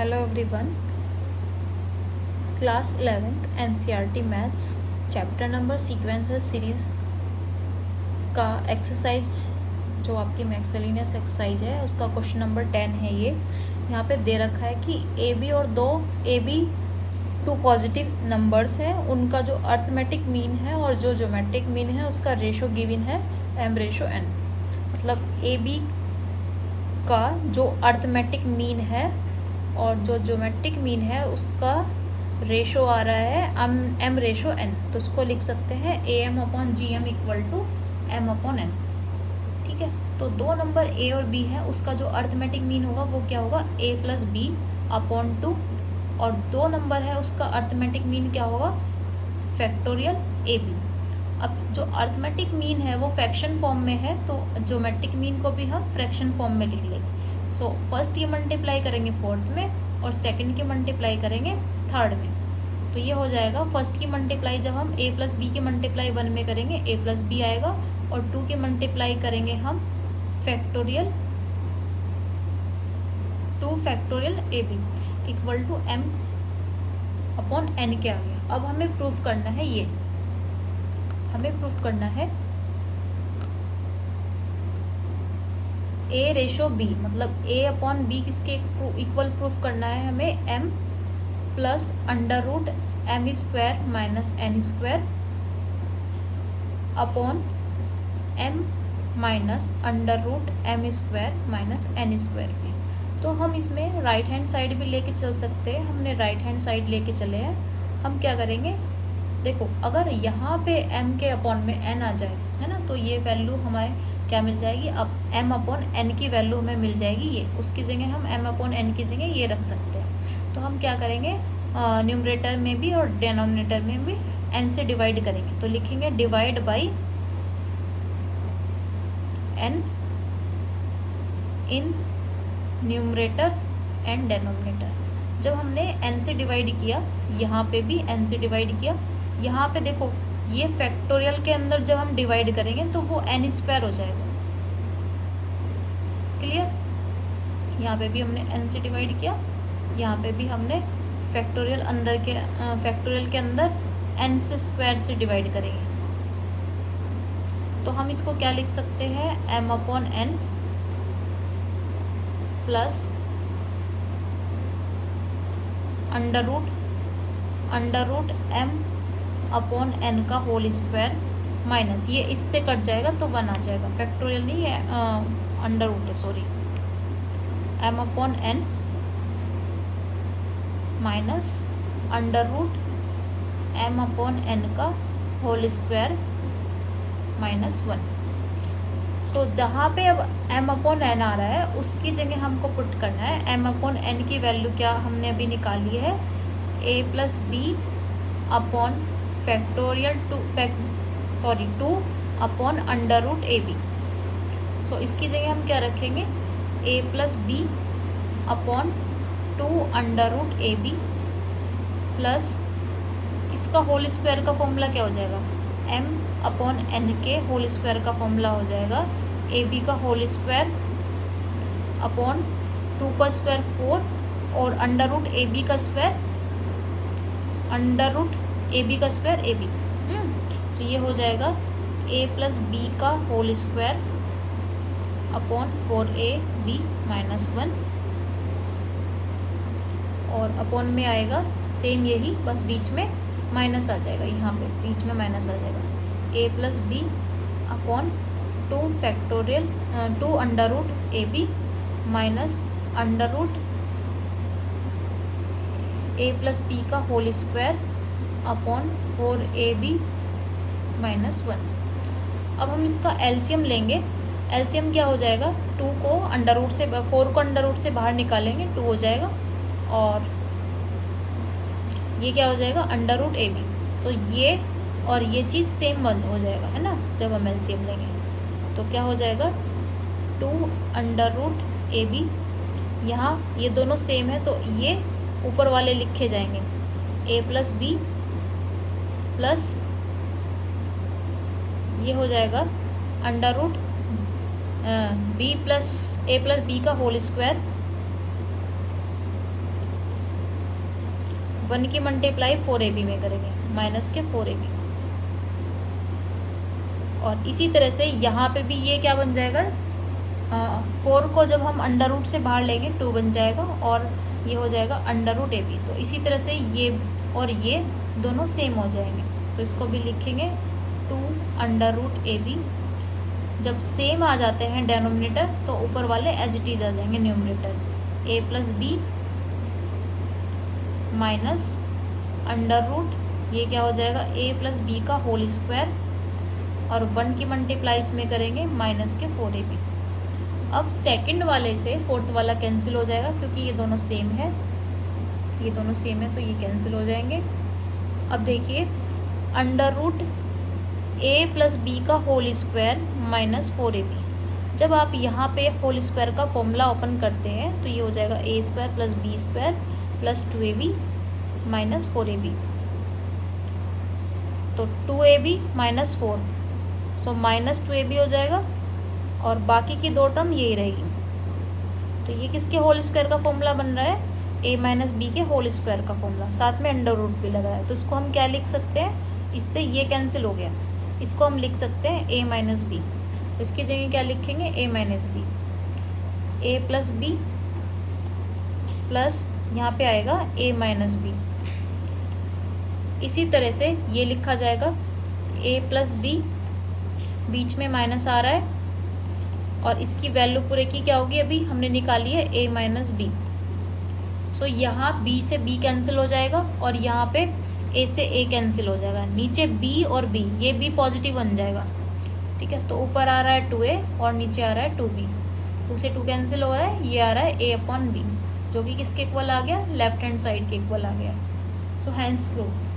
Hello everyone. Class 11th NCERT maths chapter number sequences series का exercise जो आपकी मैक्सलिनियस exercise है उसका क्वेश्चन नंबर 10 है। ये यहाँ पे दे रखा है कि ए बी और दो a b two positive numbers हैं, उनका जो अर्थमेटिक मीन है और जो ज्योमेट्रिक मीन है उसका रेशो गिवन है m/n। मतलब ए बी का जो अर्थमेटिक मीन है और जो ज्योमेट्रिक मीन है उसका रेशो आ रहा है m/n। तो उसको लिख सकते हैं am/gm इक्वल टू m/n। ठीक है, तो दो नंबर a और b है, उसका जो अर्थमेटिक मीन होगा वो क्या होगा a+b/2, और दो नंबर है उसका अर्थमेटिक मीन क्या होगा फैक्टोरियल ab। अब जो अर्थमेटिक मीन है वो फ्रैक्शन फॉर्म में है, तो ज्योमेट्रिक मीन को भी हम फ्रैक्शन फॉर्म में लिख लेंगे। सो फर्स्ट की मल्टीप्लाई करेंगे फोर्थ में और सेकंड की मल्टीप्लाई करेंगे थर्ड में। तो ये हो जाएगा फर्स्ट की मल्टीप्लाई जब हम a+b की मल्टीप्लाई 1 में करेंगे a+b आएगा, और 2 की मल्टीप्लाई करेंगे हम factorial 2 factorial ab equal to m/n के आ गया। अब हमें प्रूफ करना है प्रूफ करना है a/b, मतलब a/b किसके इक्वल प्रूफ करना है हमें m plus √m² minus n² upon m minus √m² minus n² की। तो हम इसमें राइट हैंड साइड भी लेके चल सकते हैं, हमने राइट हैंड साइड लेके चले हैं। हम क्या करेंगे, देखो अगर यहाँ पे m के अपॉन में n आ जाए है ना, तो ये वैल्यू हमारे क्या मिल जाएगी, अब m/n की वैल्यू हमें मिल जाएगी ये, उसकी जगह हम m/n की जगह ये रख सकते हैं। तो हम क्या करेंगे, न्यूमरेटर में भी और डिनोमिनेटर में भी n से डिवाइड करेंगे, तो लिखेंगे divide by n in numerator and denominator. जब हमने n से डिवाइड किया, यहाँ पे भी n से डिवाइड किया, यहाँ पे देखो ये फैक्टोरियल के अंदर जब हम डिवाइड करेंगे तो वो n² हो जाएगा। क्लियर, यहाँ पे भी हमने n से डिवाइड किया, यहाँ पे भी हमने फैक्टोरियल के अंदर n² से डिवाइड करेंगे। तो हम इसको क्या लिख सकते हैं, m/n प्लस √m/n का होल स्क्वायर माइनस, ये इससे कट जाएगा तो 1 आ जाएगा, फैक्टोरियल नहीं है, अंडर रूट है, सॉरी, m/n माइनस √m/n का होल स्क्वायर माइनस 1। सो जहाँ पे अब m/n आ रहा है उसकी जगह हमको पुट करना है m/n की वैल्यू क्या हमने अभी निकाली है, a+b अपॉन फैक्टोरियल 2/√ab। सो इसकी जगह हम क्या रखेंगे, a+b अपॉन 2/√ab प्लस इसका होल स्क्वायर का फॉर्मूला क्या हो जाएगा, m/n के होल स्क्वायर का फॉर्मूला हो जाएगा ab का होल स्क्वायर अपॉन 2 का स्क्वायर 4 और √ab का स्क्वायर √ab का स्क्वायर ab। तो ये हो जाएगा a+b का whole square upon 4ab minus 1, और अपॉन में आएगा सेम यही, बस बीच में माइनस आ जाएगा, यहाँ पे बीच में माइनस आ जाएगा, a+b upon 2/√ab minus √a+b का whole square upon 4ab minus 1। अब हम इसका एलसीएम लेंगे, एलसीएम क्या हो जाएगा, 2 को अंडर रूट से 4 को अंडर रूट से बाहर निकालेंगे 2 हो जाएगा, और ये क्या हो जाएगा √ab। तो ये और ये चीज़ सेम हो जाएगा है ना, जब हम एलसीएम लेंगे तो क्या हो जाएगा 2/√ab। यहाँ ये दोनों सेम है तो ये ऊपर वाले लिखे जाएंगे, a+b प्लस ये हो जाएगा b प्लस a+b का होल स्क्वायर 1 की मल्टीप्लाई 4ab में करेंगे, माइनस के 4ab। और इसी तरह से यहाँ पे भी ये क्या बन जाएगा, 4 को जब हम अंडर रूट से बाहर लेंगे 2 बन जाएगा, और ये हो जाएगा अंडर रूट ab। तो इसी तरह से ये और ये दोनों सेम हो जाएंगे, तो इसको भी लिखेंगे 2 अंडर रूट ab। जब सेम आ जाते हैं डेनोमिनेटर तो ऊपर वाले एज इट इज आ जाएंगे numerator, a plus b minus under root, ये क्या हो जाएगा a प्लस बी का होल स्क्वायर, और 1 की मल्टीप्लाई इसमें करेंगे माइनस के 4ab। अब सेकंड वाले से फोर्थ वाला कैंसिल हो जाएगा क्योंकि ये दोनों सेम है, ये दोनों सेम है तो ये कैंसिल हो जाएंगे। अब देखिए under root a plus b का होल स्क्वायर माइनस 4ab। जब आप यहाँ पे होल स्क्वायर का फॉर्मूला ओपन करते हैं तो ये हो जाएगा a square plus b square plus 2ab minus 4ab। तो 2ab minus 4, so minus 2ab हो जाएगा, और बाकी की दो टर्म यही रहेगी। तो ये किसके होल स्क्वायर का फॉर्मूला बन रहा है, a माइनस बी के होल स्क्वायर का फॉर्मूला, साथ में अंडर रूट भी लगा है। तो इसको हम क्या लिख सकते हैं, इससे ये कैंसिल हो गया, इसको हम लिख सकते हैं a माइनस बी। तो इसकी जगह क्या लिखेंगे, a minus b, a plus b plus यहाँ पे आएगा a माइनस बी। इसी तरह से ये लिखा जाएगा a प्लस बी, बीच में माइनस आ रहा है, और इसकी वैल्यू पूरे की क्या होगी, अभी हमने निकाली है a माइनस बी। सो यहाँ b से b कैंसिल हो जाएगा, और यहाँ पे a से a कैंसिल हो जाएगा, नीचे b और b, ये b पॉजिटिव बन जाएगा, ठीक है। तो ऊपर आ रहा है 2a और नीचे आ रहा है 2b, 2 से 2 कैंसिल हो रहा है, ये आ रहा है a अपॉन b, जो कि किसके इक्वल आ गया, लेफ्ट हैंड साइड के इक्वल आ गया। So hence proof.